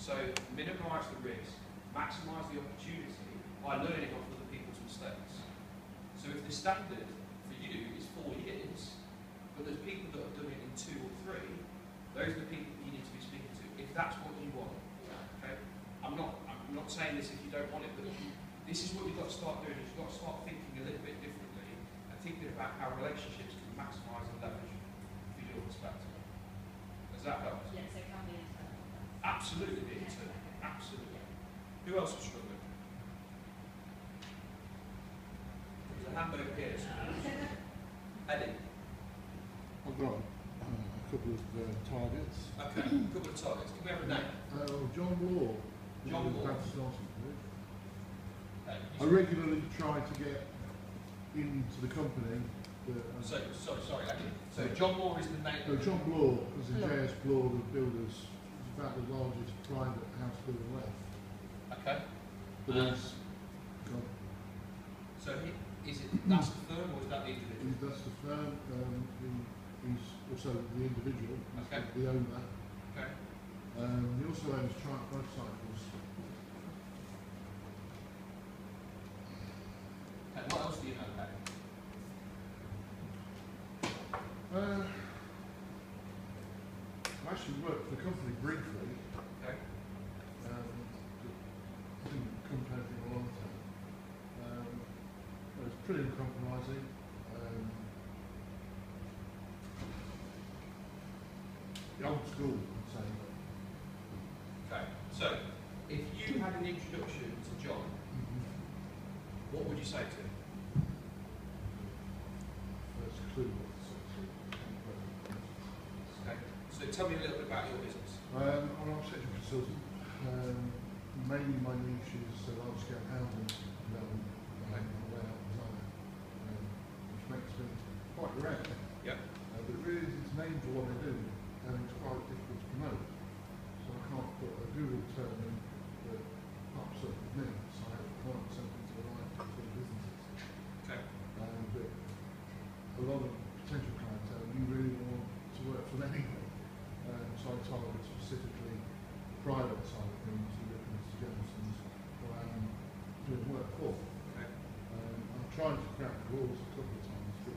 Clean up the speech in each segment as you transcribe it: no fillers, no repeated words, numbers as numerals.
So minimise the risk, maximise the opportunity by learning off other people's mistakes. So if the standard for you is 4 years, but there's people that have done it in 2 or 3, those are the people you need to be speaking to, if that's what you want. Okay? I'm not saying this if you don't want it, but this is what you've got to start doing, is you've got to start thinking a little bit differently and thinking about how relationships can maximise and leverage for your perspective. Does that help? Yes, it can be internal. Absolutely be internal. Absolutely. Who else is struggling? There's a hand over here. Eddie. I've got a couple of targets. Okay, a couple of targets. Can we have a name? John Law. John Law. I regularly try to get into the company. Sorry, Eddie. So John Law is the name? No, John Law, as in J.S. Law, the builders, is about the largest private house builder left. Okay. So is it, that's the firm or is that the individual? That's the firm. He's also the individual, okay. The owner. Okay. He also owns Triumph Motorcycles. And what else do you know about him? I actually worked for the company briefly. Okay. Didn't come to anything a long time. It was pretty uncompromising. The old school, I'd say. Okay. So, if you had an introduction to John, what would you say to him? First clue. Okay. So tell me a little bit about your business. I'm an architectural consultant. Mainly my niche is large-scale housing development and layout design, which makes me quite rare. Yep. But really it's named for what I do, and it's quite difficult to promote. So I can't put a Google term in that pops up with me, so I have to promote something to the right sort of businesses. Okay. But a lot of potential clientele, you really want to work for them anyway. So I target specifically the private side of things, you look at Mr. Johnson's, who I am doing work for. Okay. I've tried to crack the rules a couple of times, but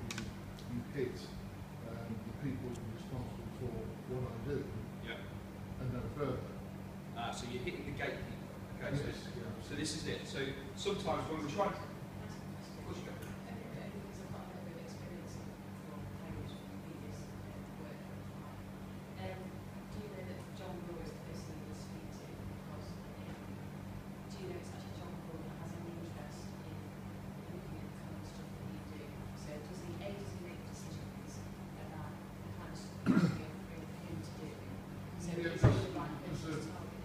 you hit the people responsible for what I do, and no further. So you're hitting the gatekeeper. Okay. Yes, So this is it. So sometimes when we try.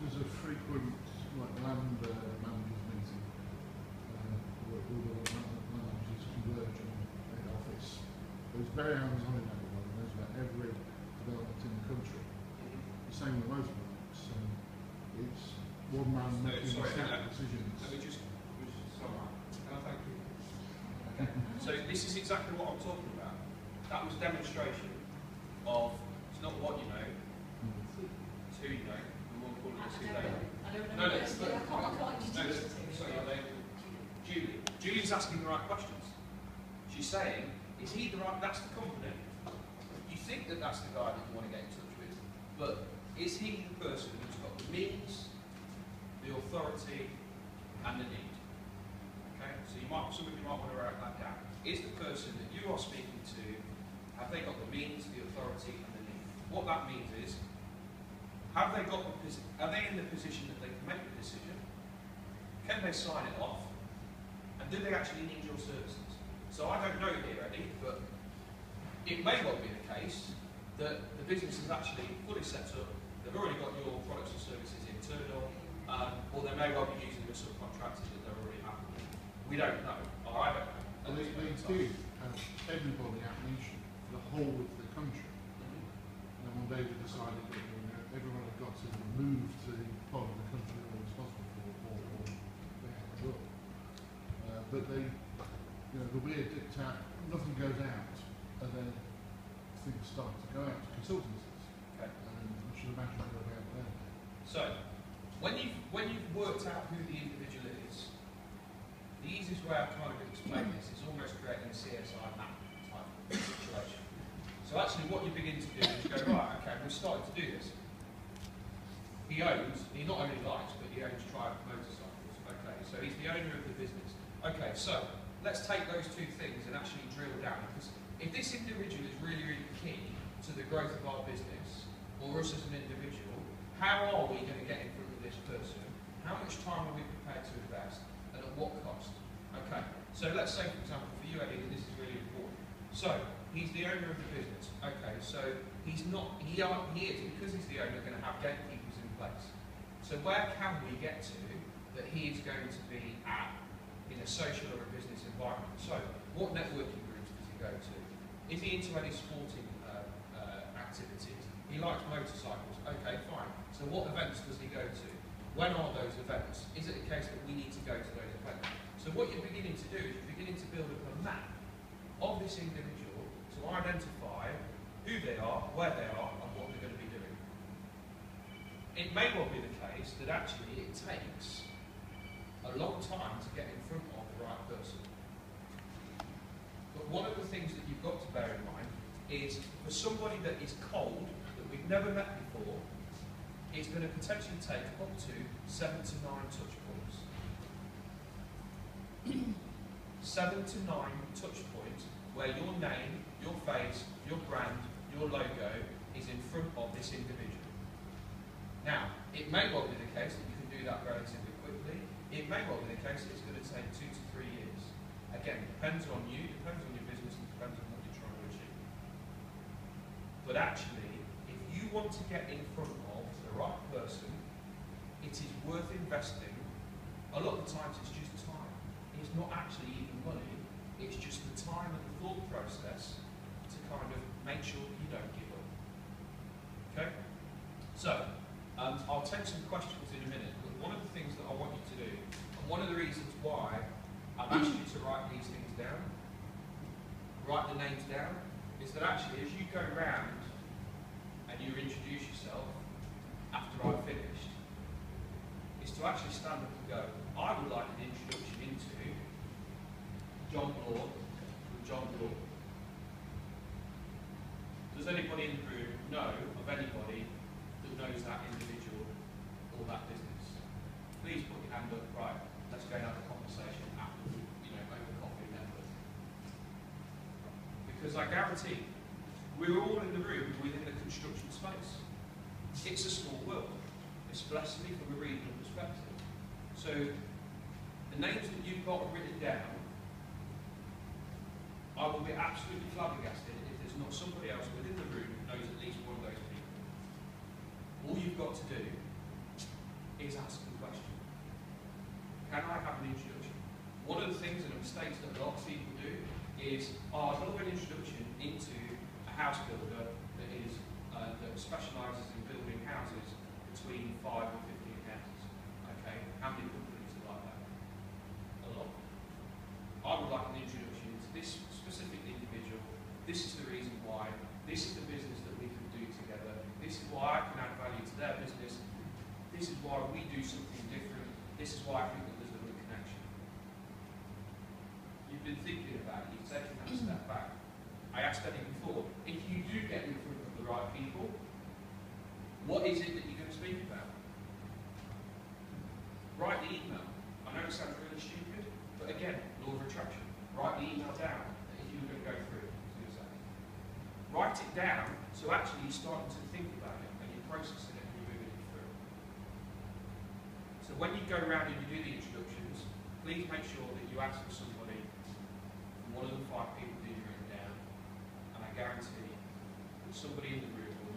There's a frequent land managers meeting where all the land managers converge in the office. It's very hands-on in that regard, and knows about every development in the country. The same with motorbikes. It's one man making decisions. Let me just summarize. Can I thank you? Okay. So this is exactly what I'm talking about. That was a demonstration of it's not what you know, it's who you know, and more importantly, it's who they know. Julie's asking the right questions. She's saying, is he the right, that's the company. You think that that's the guy that you want to get in touch with, but is he the person who's got the means, the authority, and the need? Okay, so somebody might want to write that down. Is the person that you are speaking to, have they got the means, the authority, and the need? What that means is, are they in the position that they can make the decision? Can they sign it off? And do they actually need your services? So I don't know here, Eddie, but it may well be the case that the business is actually fully set up, they've already got your products and services internal, or they may well be using the subcontractors that they're already happy with. We don't know, or I don't know. And they do have everybody at Nation for the whole of the country. And one day we decided that everyone had got to move to the part of the country they were responsible for, or they had to work. But they, the weird diktat, nothing goes out, and then things start to go out to consultancies. Okay. And you should imagine they're out there. So, when you've worked out who the individual is, the easiest way I've kind of explained this is almost creating a CSI map type situation. So actually what you begin to do is go, right, okay, we've started to do this. He not only likes, but he owns Triumph motorcycles. Okay, so he's the owner of the business. Okay, so let's take those two things and actually drill down, because if this individual is really, really key to the growth of our business, or us as an individual, how are we going to get in front of this person? How much time are we prepared to invest, and at what cost? Okay, so let's say, for example, for you, Eddie, this is really important. So, he's the owner of the business. Okay, so he is, because he's the owner, going to have gatekeepers in place. So where can we get to that he is going to be at in a social or a business environment? So, what networking groups does he go to? Is he into any sporting activities? He likes motorcycles. Okay, fine. So what events does he go to? When are those events? Is it a case that we need to go to those events? So what you're beginning to do is you're beginning to build up a map of this individual to identify who they are, where they are, and what they're going to be doing. It may well be the case that actually it takes a long time to get in front of the right person. But one of the things that you've got to bear in mind is for somebody that is cold, that we've never met before, it's going to potentially take up to 7 to 9 touch points. 7 to 9 touch points where your name, your face, your brand, your logo is in front of this individual. Now, it may well be the case that you can do that relatively quickly. It may well be the case that it's going to take 2 to 3 years. Again, depends on you, depends on your business, and depends on what you're trying to achieve. But actually, if you want to get in front of the right person, it is worth investing. A lot of the times it's just time. It's not actually even money, it's just the time and the thought process to kind of make sure you don't give up. Okay? So, I'll take some questions in a minute, but one of the things that I want you to do, and one of the reasons why I've asked you to write these things down, write the names down, is that actually as you go round and you introduce yourself after I've finished, is to actually stand up and go, I would like an introduction into John Law from John Law. Does anybody in the room know of anybody that knows that individual or that business? Please put your hand up. Right, let's go and have a conversation after, over coffee network. Because I guarantee we're all in the room within the construction space. It's a small world, especially from a regional perspective. So the names that you've got written down, I will be absolutely flabbergasted if there's not somebody else within the room who knows at least one of those people. All you've got to do is ask the question. Can I have an introduction? One of the things and the mistakes that a lot of people do is, I'd love an introduction into a house builder that specialises in building houses between 5 and 15 houses. Okay, how many companies are like that? A lot. I would like an introduction to this specific individual. This is the reason why. This is the business that we can do together. This is why I can add value to their business. This is why we do something different. This is why I think that there's a good connection. You've been thinking about it. You've taken that step back. I asked Eddie before, if you do get in front of the right people, what is it that you're going to speak about? Write the email. I know it sounds really stupid, but again, law of attraction. Write the email down if you were going to go through it. Write it down so actually you're starting to think about it and you're processing it and you're moving it through. So when you go around and you do the introductions, please make sure that you ask for somebody from one of the 5 people that you've written down, and I guarantee that somebody in the room will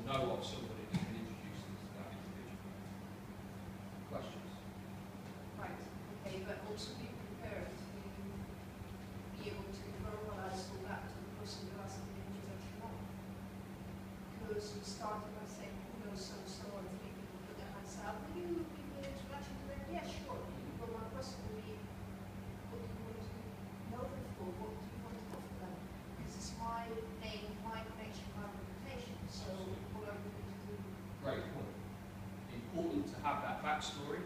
know of somebody that can introduce them to that individual. Questions? Right, okay, but also be prepared to be able to verbalize all that to the person who has the introduction on. Because you started by saying, who knows so and 3 people put their hands up. Will you give me an introduction to them? Yeah, sure. But my question will be, what do you want to know them for? What do you want to offer them? This is my name, my connection, my reputation. So what are we going to do important to have that backstory,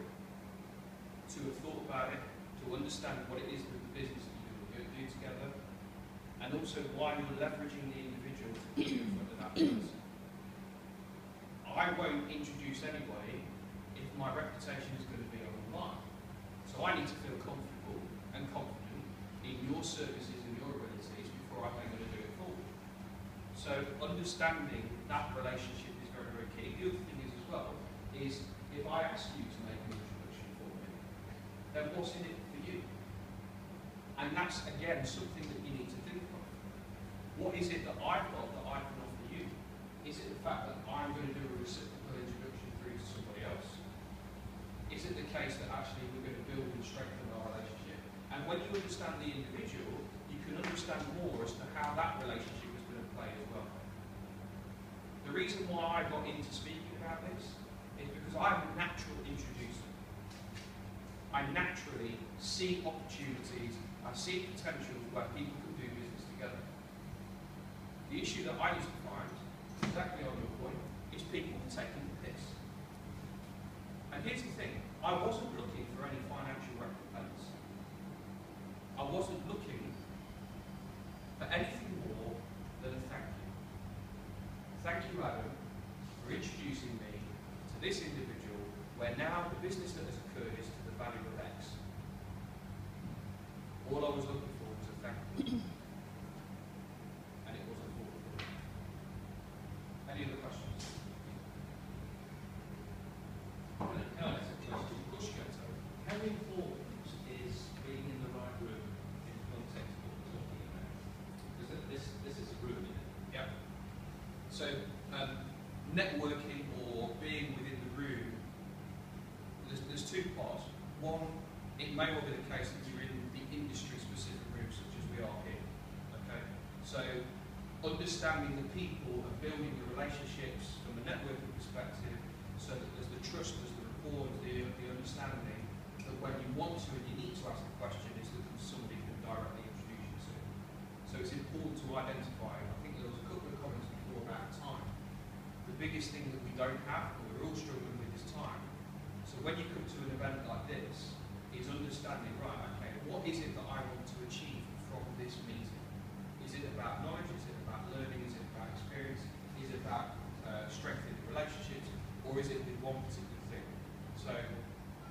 to have thought about it, to understand what it is with the business that you're going to do together, and also why you're leveraging the individual to put you in front of that person. I won't introduce anybody if my reputation is going to be online. So I need to feel comfortable and confident in your services and your abilities before I'm going to do it for you. So understanding that relationship is very, very key. The other thing is as well, is if I ask you to make an introduction for me, then what's in it for you? And that's, again, something that you need to think of. What is it that I've got that I can offer you? Is it the fact that I'm going to do a reciprocal introduction through to somebody else? Is it the case that actually we're going to build and strengthen our relationship? And when you understand the individual, you can understand more as to how that relationship is going to play as well. The reason why I got into speaking about this is because I'm a natural introducer. I naturally see opportunities, I see potential where people can do business together. The issue that I used to find, exactly on your point, is people taking the piss. And here's the thing, I wasn't looking for any financial recompense. I wasn't looking for anything more than a thank you. Thank you, Adam, for introducing me to this individual where now the business that has occurred is to the value of X. All I was looking for was a thank you. And it wasn't for. Any other questions? Can I ask a question? Of course you can, Tony. How important is being in the right room in context of what we're talking about? Because this is a room, isn't it? Yeah. So, networking or being within the room, there's two parts. One, it may well be the case that you're in the industry-specific room such as we are here. Okay? So, understanding the people and building the relationships from a networking perspective so that there's the trust, there's the rapport, the understanding that when you want to and you need to ask the question is that somebody can directly introduce you to. So it's important to identify, I think there was a couple of comments before about time. The biggest thing that we don't have, and we're all struggling with, is time. So when you come to an event like this, is understanding, right, okay, what is it that I want to achieve from this meeting? Is it about knowledge? Is it about learning? Is it about experience? Is it about strengthening relationships? Or is it with one particular thing? So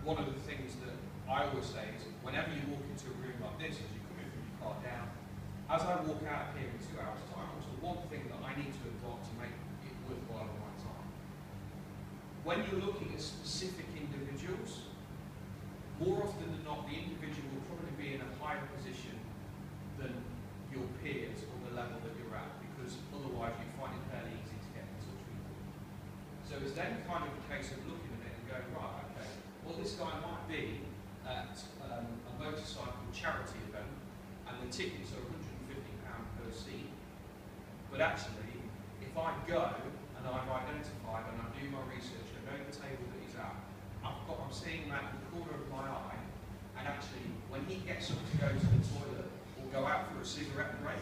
one of the things that I always say is whenever you walk into a room like this, as you come in from your car down, as I walk out here in 2 hours' time, what's the one thing that I need to have got to make it worthwhile of my time? When you're looking at specific individuals, more often than not, the individual will probably be in a higher position than your peers or the level that you're at, because otherwise you find it fairly easy to get in touch with them. So it's then kind of a case of looking at it and going, right, okay, well this guy might be at a motorcycle charity event and the tickets are £150 per seat, but actually, if I go and I've identified and I do my research and I know the table that he's at, I'm seeing him out in the corner of my eye, and actually, when he gets up to go to the toilet or go out for a cigarette break,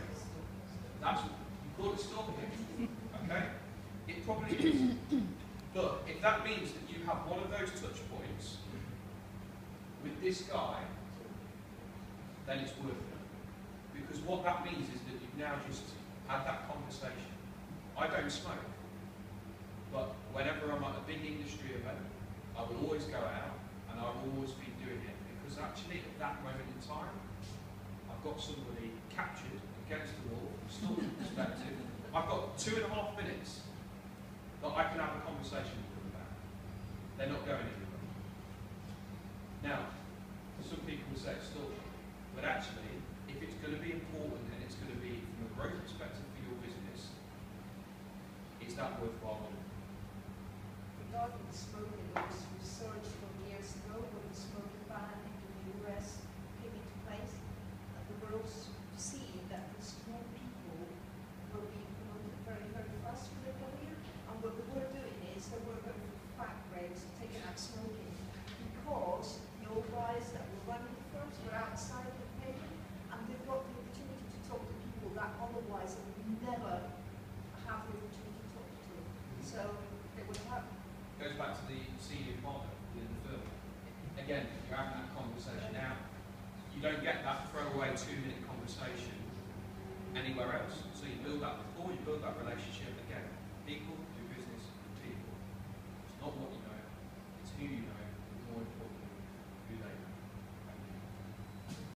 that's what you call it stalking, okay? It probably is. But if that means that you have one of those touch points with this guy, then it's worth it. Because what that means is that you've now just had that conversation. I don't smoke, but whenever I'm at a big industry event, I will always go out and I will always be doing it because actually at that moment in time, I've got somebody captured against the wall from a stalking perspective. I've got 2.5 minutes that I can have a conversation with them about. They're not going anywhere. Now, some people will say it's stalking, but actually, if it's going to be important and it's going to be from a growth perspective for your business, is that worthwhile doing? Regarding smoking, there was research from years ago when the smoking ban in the US came into place, and the girls see that the small people were being promoted very, very fast for their career. And what they were doing is they were going for fat breaks, taking out smoking, because the old guys that were running the firms were outside the pavement, and they've got the opportunity to talk to people that otherwise they would never have the opportunity to talk to. So they would have. Goes back to the senior partner within the firm. Again, you're having that conversation now. You don't get that throwaway 2-minute conversation anywhere else. So you build that rapport, you build that relationship. Again, people